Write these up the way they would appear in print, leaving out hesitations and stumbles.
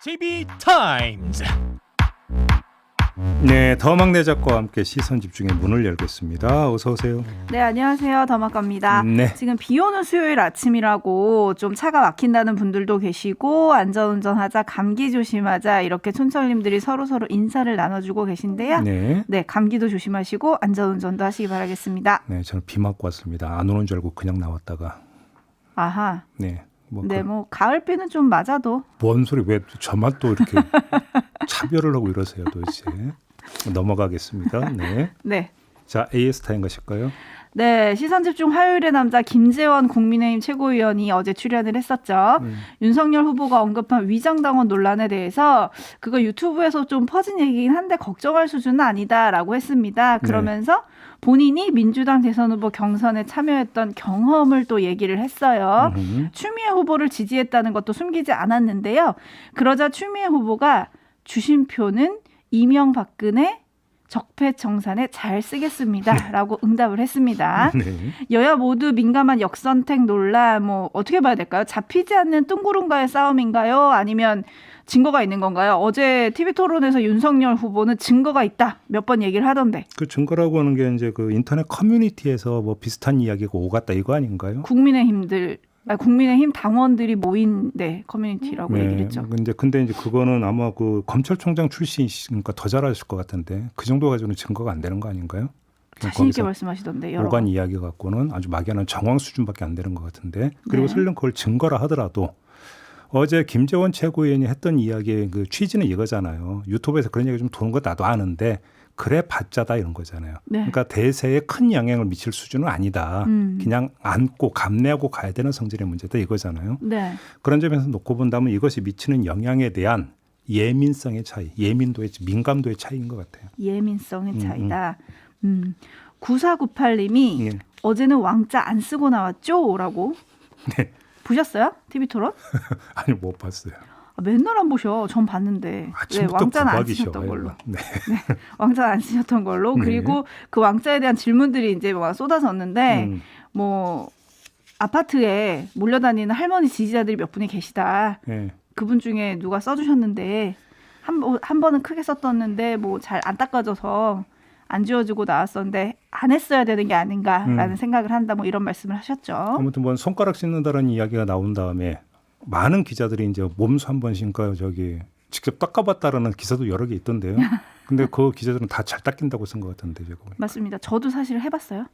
TV타임즈. 네, 더막 내작과 함께 시선 집중의 문을 열겠습니다. 어서 오세요. 네, 안녕하세요. 더막갑니다. 네. 지금 비 오는 수요일 아침이라고 좀 차가 막힌다는 분들도 계시고 안전운전하자, 감기 조심하자 이렇게 촌철님들이 서로서로 인사를 나눠주고 계신데요. 네, 감기도 조심하시고 안전운전도 하시기 바라겠습니다. 네, 저는 비 맞고 왔습니다. 안 오는 줄 알고 그냥 나왔다가. 아하. 네. 뭐 가을비는 좀 맞아도. 뭔 소리 왜 저만 또 이렇게 차별을 하고 이러세요 도대체. 넘어가겠습니다. 네. 네. 자, AS 타임 가실까요? 네, 시선집중 화요일의 남자 김재원 국민의힘 최고위원이 어제 출연을 했었죠. 윤석열 후보가 언급한 위장당원 논란에 대해서 그거 유튜브에서 좀 퍼진 얘기긴 한데 걱정할 수준은 아니다라고 했습니다. 그러면서 본인이 민주당 대선 후보 경선에 참여했던 경험을 또 얘기를 했어요. 추미애 후보를 지지했다는 것도 숨기지 않았는데요. 그러자 추미애 후보가 주심표는 이명박근혜 적폐청산에 잘 쓰겠습니다라고 응답을 했습니다. 네. 여야 모두 민감한 역선택 논란 뭐 어떻게 봐야 될까요? 잡히지 않는 뜬구름과의 싸움인가요? 아니면 증거가 있는 건가요? 어제 TV토론에서 윤석열 후보는 증거가 있다 몇 번 얘기를 하던데. 그 증거라고 하는 게 이제 그 인터넷 커뮤니티에서 뭐 비슷한 이야기가 오갔다 이거 아닌가요? 국민의힘 당원들이 모인 커뮤니티라고 얘기를 했죠. 근데 이제 그거는 아마 그 검찰총장 출신이니까 더 잘하실 것 같은데 그 정도 가지고는 증거가 안 되는 거 아닌가요? 자신 있게 말씀하시던데. 오간 이야기 갖고는 아주 막연한 정황 수준밖에 안 되는 것 같은데. 그리고 설령 그걸 증거라 하더라도 어제 김재원 최고위원이 했던 이야기의 그 취지는 이거잖아요. 유튜브에서 그런 얘기 좀 도는 거 나도 아는데 그래 봤자다 이런 거잖아요. 네. 그러니까 대세에 큰 영향을 미칠 수준은 아니다. 그냥 안고 감내하고 가야 되는 성질의 문제다 이거잖아요. 네. 그런 점에서 놓고 본다면 이것이 미치는 영향에 대한 예민성의 차이, 민감도의 차이인 것 같아요. 예민성의 차이다. 9498님이 어제는 왕자 안 쓰고 나왔죠? 라고. 네. 보셨어요? TV토론? 아니 못 봤어요. 맨날 안 보셔. 전 봤는데. 아침부터 왕자는 안 구박이셔. 쓰셨던 걸로. 네. 왕자는 안 쓰셨던 걸로. 그리고 그 왕자에 대한 질문들이 이제 막 쏟아졌는데 뭐 아파트에 몰려다니는 할머니 지지자들이 몇 분이 계시다. 네. 그분 중에 누가 써주셨는데 한 번은 크게 썼었는데 뭐 잘 안 닦아져서 안 지워지고 나왔었는데 안 했어야 되는 게 아닌가라는 생각을 한다. 뭐 이런 말씀을 하셨죠. 아무튼 뭐 손가락 씻는다라는 이야기가 나온 다음에 많은 기자들이 이제 몸수 한 번씩인가 직접 닦아봤다라는 기사도 여러 개 있던데요. 근데 그 기자들은 다 잘 닦인다고 쓴 것 같은데 제가 보니까. 맞습니다. 저도 사실 해봤어요.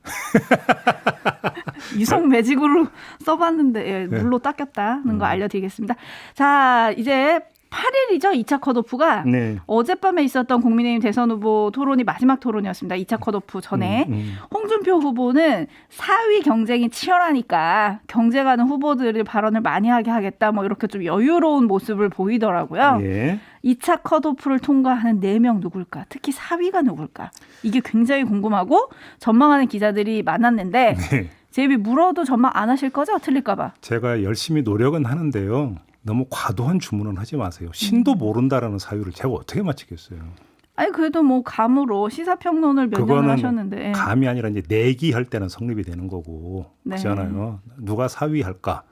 유성 매직으로 써봤는데 물로 닦였다는 거 알려드리겠습니다. 자, 이제 8일이죠. 2차 컷오프가. 네. 어젯밤에 있었던 국민의힘 대선 후보 토론이 마지막 토론이었습니다. 2차 컷오프 전에. 홍준표 후보는 4위 경쟁이 치열하니까 경쟁하는 후보들의 발언을 많이 하게 하겠다. 뭐 이렇게 좀 여유로운 모습을 보이더라고요. 예. 2차 컷오프를 통과하는 4명 누굴까? 특히 4위가 누굴까? 이게 굉장히 궁금하고 전망하는 기자들이 많았는데 제비 물어도 전망 안 하실 거죠? 틀릴까 봐. 제가 열심히 노력은 하는데요. 너무 과도한 주문은 하지 마세요. 신도 모른다라는 사유를 제가 어떻게 맞히겠어요. 아니 그래도 뭐 감으로 시사평론을 몇 년을 하셨는데. 감이 아니라 이제 내기할 때는 성립이 되는 거고. 그렇잖아요. 누가 4위 할까.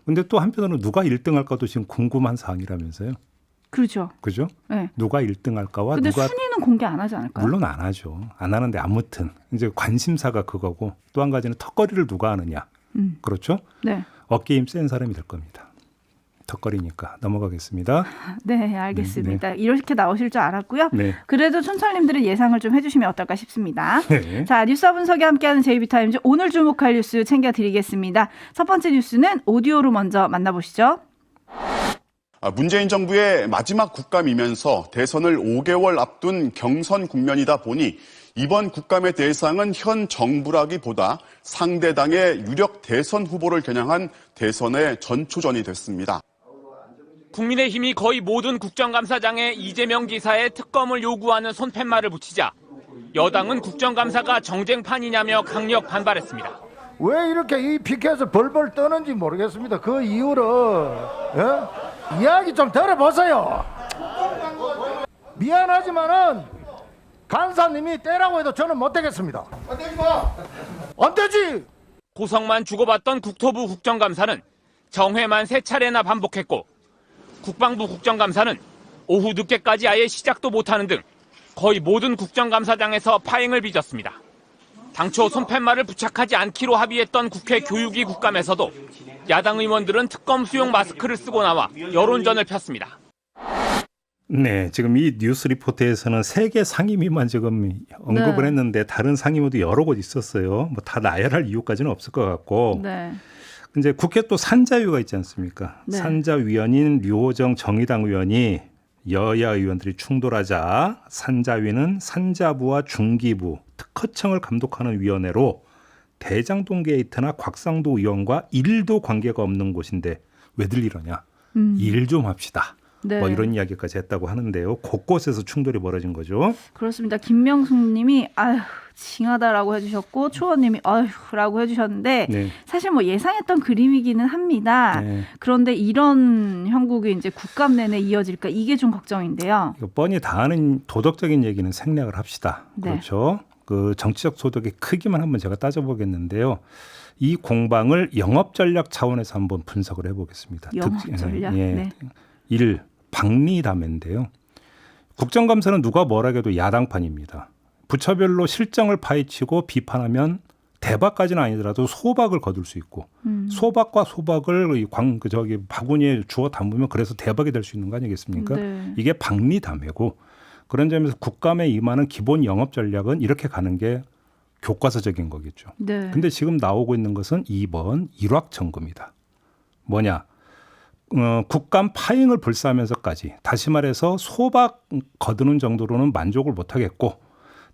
근데 또 한편으로는 누가 1등 할까도 지금 궁금한 사항이라면서요. 그렇죠. 그죠? 네. 누가 1등 할까와 근데 누가 순위는 공개 안 하지 않을까요? 물론 안 하죠. 안 하는데 아무튼 이제 관심사가 그거고 또 한 가지는 턱걸이를 누가 하느냐. 그렇죠? 네. 어깨 힘 센 사람이 될 겁니다. 턱걸이니까 넘어가겠습니다. 네, 알겠습니다. 이렇게 나오실 줄 알았고요. 네. 그래도 촌철님들은 예상을 좀 해주시면 어떨까 싶습니다. 네. 자, 뉴스와 분석이 함께하는 JB타임즈 오늘 주목할 뉴스 챙겨드리겠습니다. 첫 번째 뉴스는 오디오로 먼저 만나보시죠. 문재인 정부의 마지막 국감이면서 대선을 5개월 앞둔 경선 국면이다 보니 이번 국감의 대상은 현 정부라기보다 상대당의 유력 대선 후보를 겨냥한 대선의 전초전이 됐습니다. 국민의힘이 거의 모든 국정감사장에 이재명 지사의 특검을 요구하는 손팻말을 붙이자 여당은 국정감사가 정쟁판이냐며 강력 반발했습니다. 왜 이렇게 이 피켓을 벌벌 떠는지 모르겠습니다. 그 이유를 이야기 좀 들어보세요. 미안하지만은 간사님이 떼라고 해도 저는 못 되겠습니다. 안 되지 마. 안 되지. 고성만 주고받던 국토부 국정감사는 정회만 3차례나 반복했고 국방부 국정감사는 오후 늦게까지 아예 시작도 못하는 등 거의 모든 국정감사장에서 파행을 빚었습니다. 당초 손팻말을 부착하지 않기로 합의했던 국회 교육위 국감에서도 야당 의원들은 특검 수용 마스크를 쓰고 나와 여론전을 폈습니다. 네, 지금 이 뉴스 리포트에서는 3개 상임위만 지금 언급을 네. 했는데 다른 상임위도 여러 곳 있었어요. 뭐 다 나열할 이유까지는 없을 것 같고. 네. 이제 국회 또 산자위가 있지 않습니까? 네. 산자위원인 류호정 정의당 의원이 여야 의원들이 충돌하자 산자위는 산자부와 중기부, 특허청을 감독하는 위원회로 대장동 게이트나 곽상도 의원과 1도 관계가 없는 곳인데 왜들 이러냐? 일 좀 합시다. 네. 뭐 이런 이야기까지 했다고 하는데요. 곳곳에서 충돌이 벌어진 거죠. 그렇습니다. 김명숙님이 아휴 징하다라고 해주셨고 초원님이 아휴라고 해주셨는데 네. 사실 뭐 예상했던 그림이기는 합니다. 네. 그런데 이런 형국이 이제 국감 내내 이어질까 이게 좀 걱정인데요. 이거 뻔히 다 아는 도덕적인 얘기는 생략을 합시다. 네. 그렇죠. 그 정치적 소득의 크기만 한번 제가 따져보겠는데요. 이 공방을 영업 전략 차원에서 한번 분석을 해보겠습니다. 영업 전략. 예. 네. 1. 박리담회인데요. 국정감사는 누가 뭐라 해도 야당판입니다. 부처별로 실정을 파헤치고 비판하면 대박까지는 아니더라도 소박을 거둘 수 있고 소박과 소박을 바구니에 주워 담으면 그래서 대박이 될 수 있는 거 아니겠습니까? 네. 이게 박리담회고 그런 점에서 국감에 임하는 기본 영업 전략은 이렇게 가는 게 교과서적인 거겠죠. 네. 근데 지금 나오고 있는 것은 2번 일확천금이다. 뭐냐? 국감 파행을 불사하면서까지 다시 말해서 소박 거두는 정도로는 만족을 못하겠고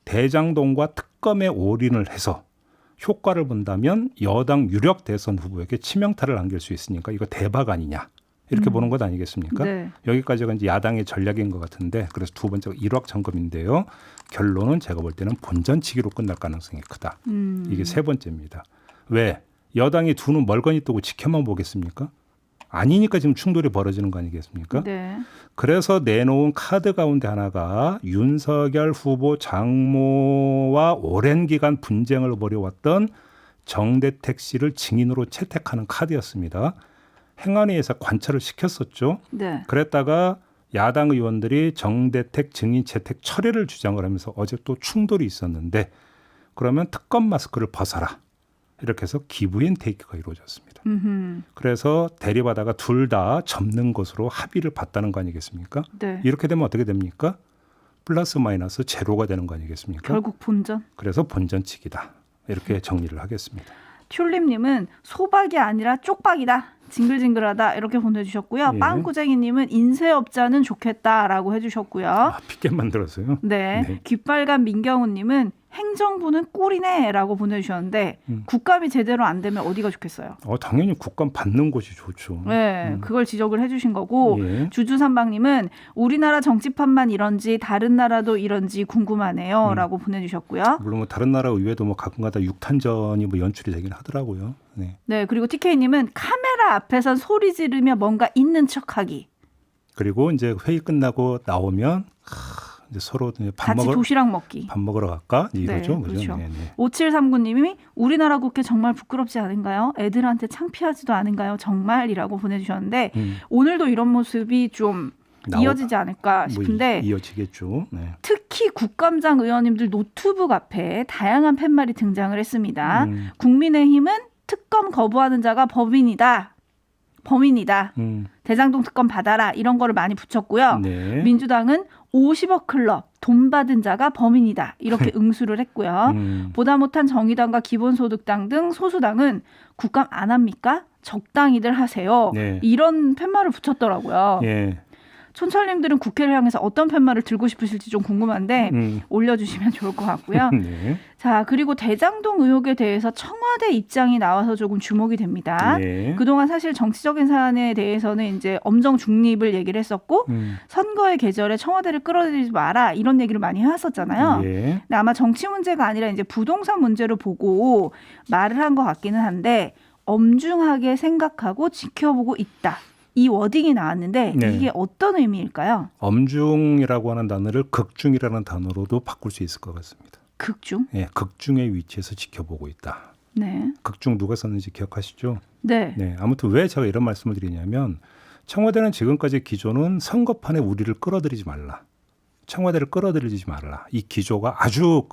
대장동과 특검에 올인을 해서 효과를 본다면 여당 유력 대선 후보에게 치명타를 안길 수 있으니까 이거 대박 아니냐 이렇게 보는 것 아니겠습니까? 네. 여기까지가 이제 야당의 전략인 것 같은데 그래서 두 번째가 일확천금인데요. 결론은 제가 볼 때는 본전치기로 끝날 가능성이 크다. 이게 세 번째입니다. 왜? 여당이 두 눈 멀거니 뜨고 지켜만 보겠습니까? 아니니까 지금 충돌이 벌어지는 거 아니겠습니까? 네. 그래서 내놓은 카드 가운데 하나가 윤석열 후보 장모와 오랜 기간 분쟁을 벌여왔던 정대택 씨를 증인으로 채택하는 카드였습니다. 행안위에서 관철을 시켰었죠. 네. 그랬다가 야당 의원들이 정대택 증인 채택 철회를 주장을 하면서 어제 또 충돌이 있었는데 그러면 특검 마스크를 벗어라. 이렇게 해서 기브앤 테이크가 이루어졌습니다. 그래서 대립하다가 둘 다 접는 것으로 합의를 봤다는 거 아니겠습니까? 네. 이렇게 되면 어떻게 됩니까? 플러스 마이너스 제로가 되는 거 아니겠습니까? 결국 본전. 그래서 본전치기다. 이렇게 정리를 하겠습니다. 튤립님은 소박이 아니라 쪽박이다. 징글징글하다 이렇게 보내주셨고요. 예. 빵꾸쟁이님은 인쇄업자는 좋겠다라고 해주셨고요. 아, 핏게 만들었어요. 네. 네. 귓빨간 민경우님은 행정부는 꿀이네라고 보내주셨는데 국감이 제대로 안 되면 어디가 좋겠어요? 당연히 국감 받는 곳이 좋죠. 네, 그걸 지적을 해주신 거고 예. 주주삼방님은 우리나라 정치판만 이런지 다른 나라도 이런지 궁금하네요라고 보내주셨고요. 물론 뭐 다른 나라 의회도 뭐 가끔가다 육탄전이 뭐 연출이 되긴 하더라고요. 네. 네, 그리고 TK님은 카메라 앞에선 소리 지르며 뭔가 있는 척하기. 그리고 이제 회의 끝나고 나오면 이제 서로 이제 같이 도시락 먹기. 밥 먹으러 갈까? 이러죠. 네, 그죠? 그렇죠. 네, 네. 5739님이 우리나라 국회 정말 부끄럽지 않은가요? 애들한테 창피하지도 않은가요? 정말이라고 보내주셨는데 오늘도 이런 모습이 좀 이어지지 않을까 싶은데 뭐 이어지겠죠. 네. 특히 국감장 의원님들 노트북 앞에 다양한 팻말이 등장을 했습니다. 국민의힘은 특검 거부하는 자가 범인이다. 대장동 특검 받아라. 이런 거를 많이 붙였고요. 네. 민주당은 50억 클럽, 돈 받은 자가 범인이다. 이렇게 응수를 했고요. 보다 못한 정의당과 기본소득당 등 소수당은 국감 안 합니까? 적당히들 하세요. 네. 이런 팻말을 붙였더라고요. 예. 촌철님들은 국회를 향해서 어떤 팻말을 들고 싶으실지 좀 궁금한데 올려주시면 좋을 것 같고요. 네. 자, 그리고 대장동 의혹에 대해서 청와대 입장이 나와서 조금 주목이 됩니다. 네. 그동안 사실 정치적인 사안에 대해서는 이제 엄정 중립을 얘기를 했었고 선거의 계절에 청와대를 끌어들이지 마라 이런 얘기를 많이 해왔었잖아요. 예. 근데 아마 정치 문제가 아니라 이제 부동산 문제로 보고 말을 한 것 같기는 한데 엄중하게 생각하고 지켜보고 있다. 이 워딩이 나왔는데 네. 이게 어떤 의미일까요? 엄중이라고 하는 단어를 극중이라는 단어로도 바꿀 수 있을 것 같습니다. 극중? 예, 극중의 위치에서 지켜보고 있다. 네. 극중 누가 썼는지 기억하시죠? 네. 네. 아무튼 왜 제가 이런 말씀을 드리냐면 청와대는 지금까지 기조는 선거판에 우리를 끌어들이지 말라. 청와대를 끌어들이지 말라. 이 기조가 아주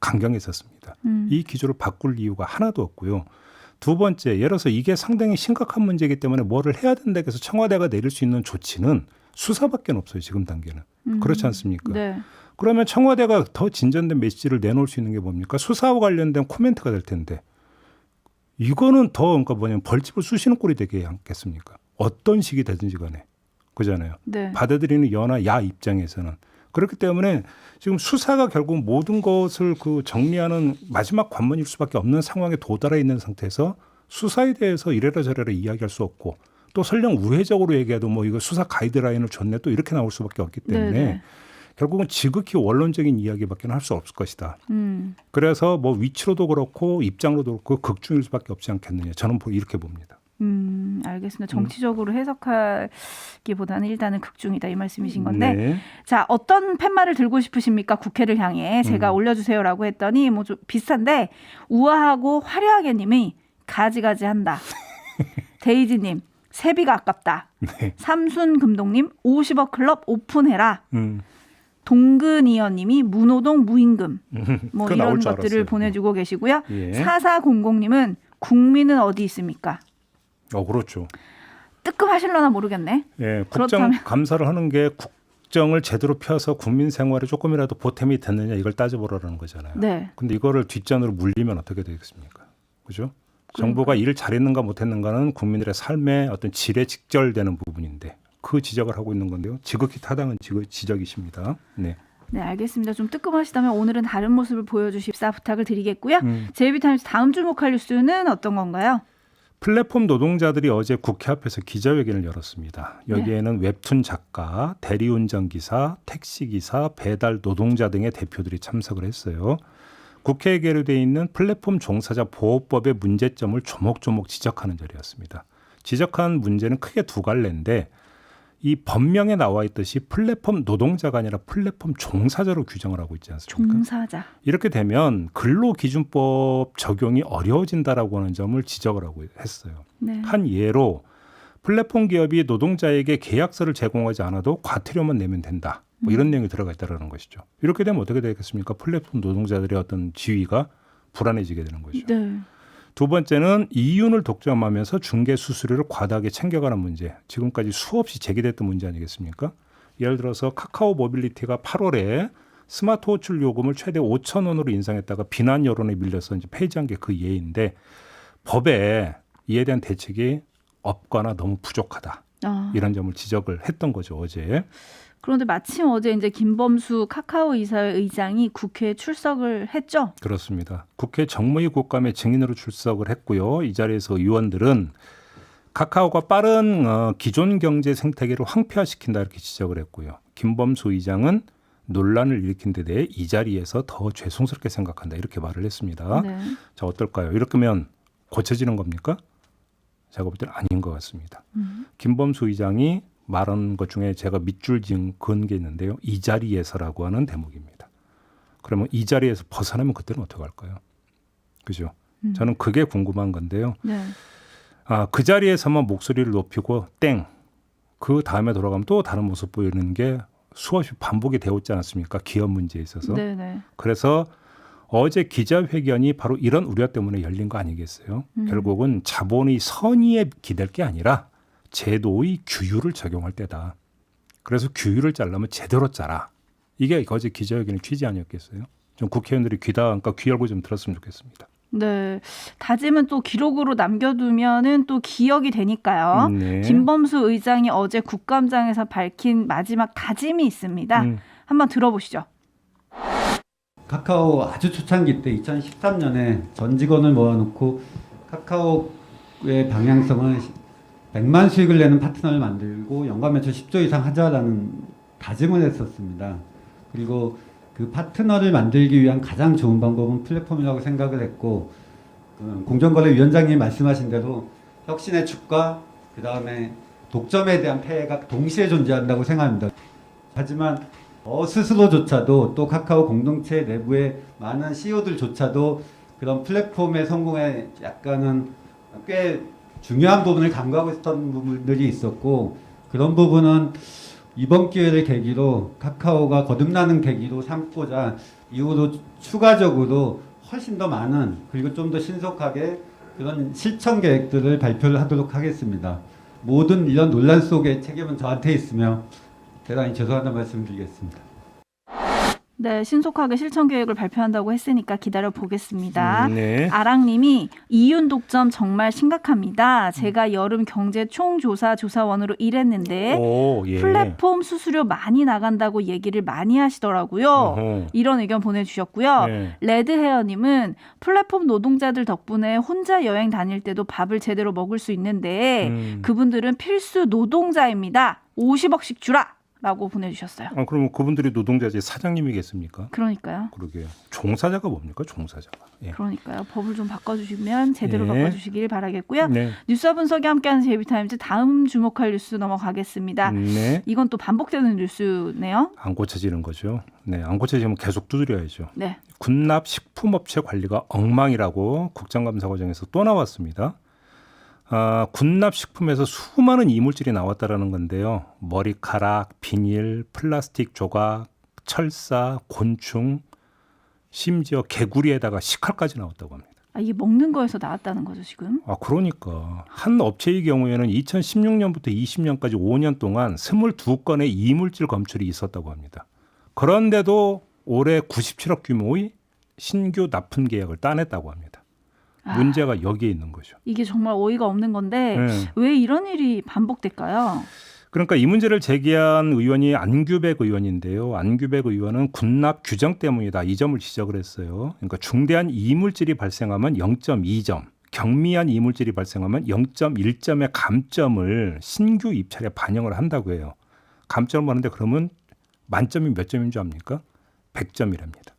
강경했었습니다. 이 기조를 바꿀 이유가 하나도 없고요. 두 번째, 예를 들어서 이게 상당히 심각한 문제이기 때문에 뭐를 해야 된다 해서 청와대가 내릴 수 있는 조치는 수사밖에 없어요. 지금 단계는. 그렇지 않습니까? 네. 그러면 청와대가 더 진전된 메시지를 내놓을 수 있는 게 뭡니까? 수사와 관련된 코멘트가 될 텐데 이거는 더 그러니까 뭐냐면 벌집을 쑤시는 꼴이 되게 않겠습니까? 어떤 식이 되든지 간에. 그잖아요. 네. 받아들이는 여나 야 입장에서는. 그렇기 때문에 지금 수사가 결국 모든 것을 정리하는 마지막 관문일 수밖에 없는 상황에 도달해 있는 상태에서 수사에 대해서 이래라 저래라 이야기할 수 없고 또 설령 우회적으로 얘기해도 뭐 이거 수사 가이드라인을 줬네 또 이렇게 나올 수밖에 없기 때문에 네네. 결국은 지극히 원론적인 이야기밖에 할 수 없을 것이다. 그래서 뭐 위치로도 그렇고 입장로도 그렇고 극중일 수밖에 없지 않겠느냐. 저는 이렇게 봅니다. 알겠습니다. 정치적으로 해석하기보다는 일단은 극중이다 이 말씀이신 건데 네. 자 어떤 팻말을 들고 싶으십니까? 국회를 향해 제가 올려주세요라고 했더니 뭐 좀 비슷한데 우아하고 화려하게님이 가지가지한다. 데이지님 세비가 아깝다. 네. 삼순금동님 50억 클럽 오픈해라. 음. 동근이연님이 무노동 무임금 뭐 그거 나올 이런 줄 것들을 알았어요. 보내주고 계시고요. 예. 4400님은 국민은 어디 있습니까? 그렇죠. 뜨끔하실려나 모르겠네. 예, 그렇다면- 국정감사를 하는 게 국정을 제대로 펴서 국민 생활에 조금이라도 보탬이 됐느냐 이걸 따져보라는 거잖아요. 네. 근데 이거를 뒷전으로 물리면 어떻게 되겠습니까? 그죠? 정부가 일을 잘했는가 못했는가는 국민들의 삶의 어떤 질에 직결되는 부분인데 그 지적을 하고 있는 건데요. 지극히 타당한 지적이십니다. 네. 네, 알겠습니다. 좀 뜨끔하시다면 오늘은 다른 모습을 보여주십사 부탁을 드리겠고요. 제이비타임즈 다음 주목할 뉴스는 어떤 건가요? 플랫폼 노동자들이 어제 국회 앞에서 기자회견을 열었습니다. 여기에는 웹툰 작가, 대리운전 기사, 택시 기사, 배달 노동자 등의 대표들이 참석을 했어요. 국회에 계류되어 있는 플랫폼 종사자 보호법의 문제점을 조목조목 지적하는 자리였습니다. 지적한 문제는 크게 두 갈래인데 이 법명에 나와 있듯이 플랫폼 노동자가 아니라 플랫폼 종사자로 규정을 하고 있지 않습니까? 종사자. 이렇게 되면 근로기준법 적용이 어려워진다라고 하는 점을 지적을 하고 했어요. 네. 한 예로 플랫폼 기업이 노동자에게 계약서를 제공하지 않아도 과태료만 내면 된다. 뭐 이런 내용이 들어가 있다는 것이죠. 이렇게 되면 어떻게 되겠습니까? 플랫폼 노동자들의 어떤 지위가 불안해지게 되는 거죠. 네. 두 번째는 이윤을 독점하면서 중개 수수료를 과다하게 챙겨가는 문제. 지금까지 수없이 제기됐던 문제 아니겠습니까? 예를 들어서 카카오 모빌리티가 8월에 스마트 호출 요금을 최대 5,000원으로 인상했다가 비난 여론에 밀려서 이제 폐지한 게 그 예인데 법에 이에 대한 대책이 없거나 너무 부족하다. 이런 점을 지적을 했던 거죠, 어제. 그런데 마침 어제 이제 김범수 카카오 이사회 의장이 국회에 출석을 했죠. 그렇습니다. 국회 정무위 국감에 증인으로 출석을 했고요. 이 자리에서 의원들은 카카오가 빠른 기존 경제 생태계를 황폐화시킨다 이렇게 지적을 했고요. 김범수 의장은 논란을 일으킨 데 대해 이 자리에서 더 죄송스럽게 생각한다 이렇게 말을 했습니다. 네. 자, 어떨까요? 이렇게 하면 고쳐지는 겁니까? 제가 볼 때는 아닌 것 같습니다. 김범수 의장이 말한 것 중에 제가 밑줄 그은 게 있는데요. 이 자리에서라고 하는 대목입니다. 그러면 이 자리에서 벗어나면 그때는 어떻게 할까요? 그죠? 저는 그게 궁금한 건데요. 네. 그 자리에서만 목소리를 높이고 땡. 그 다음에 돌아가면 또 다른 모습 보이는 게 수없이 반복이 되었지 않았습니까? 기업 문제에 있어서. 네네. 그래서 어제 기자회견이 바로 이런 우려 때문에 열린 거 아니겠어요? 결국은 자본의 선의에 기댈 게 아니라 제도의 규율을 적용할 때다. 그래서 규율을 짜려면 제대로 짜라. 이게 어제 기자회견의 취지 아니었겠어요? 좀 국회의원들이 그러니까 귀 열고 좀 들었으면 좋겠습니다. 네. 다짐은 또 기록으로 남겨두면은 또 기억이 되니까요. 네. 김범수 의장이 어제 국감장에서 밝힌 마지막 다짐이 있습니다. 한번 들어보시죠. 카카오 아주 초창기 때 2013년에 전 직원을 모아놓고 카카오의 방향성은 100만 수익을 내는 파트너를 만들고 연간 매출 10조 이상 하자라는 다짐을 했었습니다. 그리고 그 파트너를 만들기 위한 가장 좋은 방법은 플랫폼이라고 생각을 했고 공정거래위원장님이 말씀하신 대로 혁신의 축과 그 다음에 독점에 대한 폐해가 동시에 존재한다고 생각합니다. 하지만 스스로조차도 또 카카오 공동체 내부의 많은 CEO들조차도 그런 플랫폼의 성공에 약간은 꽤 중요한 부분을 강구하고 있었던 부분들이 있었고 그런 부분은 이번 기회를 계기로 카카오가 거듭나는 계기로 삼고자 이후로 추가적으로 훨씬 더 많은 그리고 좀 더 신속하게 그런 실천 계획들을 발표를 하도록 하겠습니다. 모든 이런 논란 속에 책임은 저한테 있으며 대단히 죄송하다는 말씀을 드리겠습니다. 네, 신속하게 실천 계획을 발표한다고 했으니까 기다려 보겠습니다. 네. 아랑님이 이윤 독점 정말 심각합니다. 제가 여름 경제 총조사 조사원으로 일했는데 오, 예. 플랫폼 수수료 많이 나간다고 얘기를 많이 하시더라고요. 어허. 이런 의견 보내주셨고요. 네. 레드헤어님은 플랫폼 노동자들 덕분에 혼자 여행 다닐 때도 밥을 제대로 먹을 수 있는데 그분들은 필수 노동자입니다. 50억씩 주라! 라고 보내주셨어요. 그러면 그분들이 노동자지 사장님이겠습니까? 그러니까요. 그러게요. 종사자가 뭡니까? 종사자가. 예. 그러니까요. 법을 좀 바꿔주시면 제대로 네. 바꿔주시길 바라겠고요. 네. 뉴스와 분석이 함께하는 제이비타임즈 다음 주목할 뉴스 넘어가겠습니다. 네. 이건 또 반복되는 뉴스네요. 안 고쳐지는 거죠. 네, 안 고쳐지면 계속 두드려야죠. 네. 군납 식품업체 관리가 엉망이라고 국정감사 과정에서 또 나왔습니다. 군납 식품에서 수많은 이물질이 나왔다라는 건데요. 머리카락, 비닐, 플라스틱 조각, 철사, 곤충, 심지어 개구리에다가 식칼까지 나왔다고 합니다. 이게 먹는 거에서 나왔다는 거죠, 지금? 그러니까 한 업체의 경우에는 2016년부터 20년까지 5년 동안 22건의 이물질 검출이 있었다고 합니다. 그런데도 올해 97억 규모의 신규 납품 계약을 따냈다고 합니다. 문제가 여기에 있는 거죠. 이게 정말 어이가 없는 건데 네. 왜 이런 일이 반복될까요? 그러니까 이 문제를 제기한 의원이 안규백 의원인데요. 안규백 의원은 군납 규정 때문이다. 이 점을 지적을 했어요. 그러니까 중대한 이물질이 발생하면 0.2점, 경미한 이물질이 발생하면 0.1점의 감점을 신규 입찰에 반영을 한다고 해요. 감점을 하는데 그러면 만점이 몇 점인 줄 압니까? 100점이랍니다.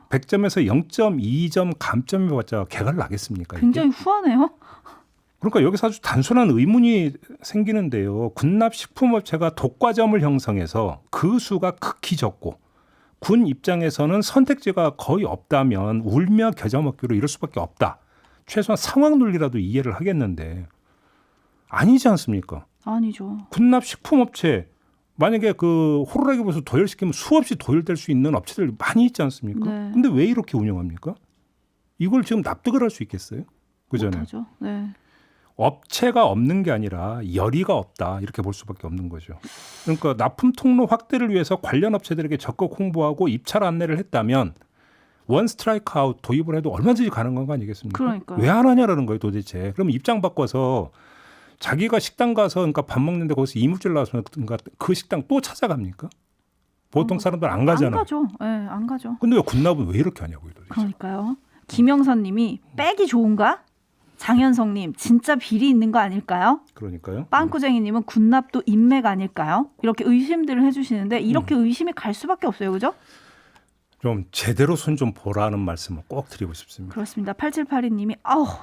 100점에서 0.2점 감점이 봤자 개가 나겠습니까? 굉장히 후하네요. 그러니까 여기서 아주 단순한 의문이 생기는데요. 군납 식품업체가 독과점을 형성해서 그 수가 극히 적고 군 입장에서는 선택지가 거의 없다면 울며 겨자 먹기로 이럴 수밖에 없다. 최소한 상황 논리라도 이해를 하겠는데 아니지 않습니까? 아니죠. 군납 식품업체 만약에 그 호루라기 버섯 도열시키면 수없이 도열될 수 있는 업체들 많이 있지 않습니까? 네. 근데 왜 이렇게 운영합니까? 이걸 지금 납득을 할 수 있겠어요? 그잖아요. 못하죠. 네. 업체가 없는 게 아니라 열의가 없다 이렇게 볼 수밖에 없는 거죠. 그러니까 납품 통로 확대를 위해서 관련 업체들에게 적극 홍보하고 입찰 안내를 했다면 원 스트라이크 아웃 도입을 해도 얼마든지 가능한 거 아니겠습니까? 그러니까요. 왜 안 하냐라는 거예요 도대체. 그럼 입장 바꿔서 자기가 식당 가서 그러니까 밥 먹는데 거기서 이물질 나와서 그러니까 그 식당 또 찾아갑니까? 보통 사람들 안 가잖아. 안 가죠. 네, 안 가죠. 근데 왜 군납은 왜 이렇게 하냐고요 도대체. 그러니까요. 김영선님이 백이 좋은가? 장현성님 진짜 비리 있는 거 아닐까요? 그러니까요. 빵꾸쟁이님은 군납도 인맥 아닐까요? 이렇게 의심들을 해주시는데 이렇게 의심이 갈 수밖에 없어요, 그죠? 좀 제대로 손 좀 보라는 말씀을 꼭 드리고 싶습니다. 그렇습니다. 8782님이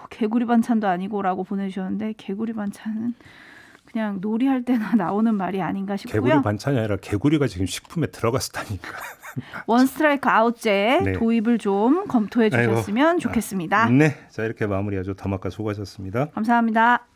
개구리 반찬도 아니고라고 보내주셨는데 개구리 반찬은 그냥 놀이할 때나 나오는 말이 아닌가 싶고요. 개구리 반찬이 아니라 개구리가 지금 식품에 들어갔다니까. 원 스트라이크 아웃제 네. 도입을 좀 검토해 주셨으면 좋겠습니다. 네, 자 이렇게 마무리하죠. 담화가 수고하셨습니다. 감사합니다.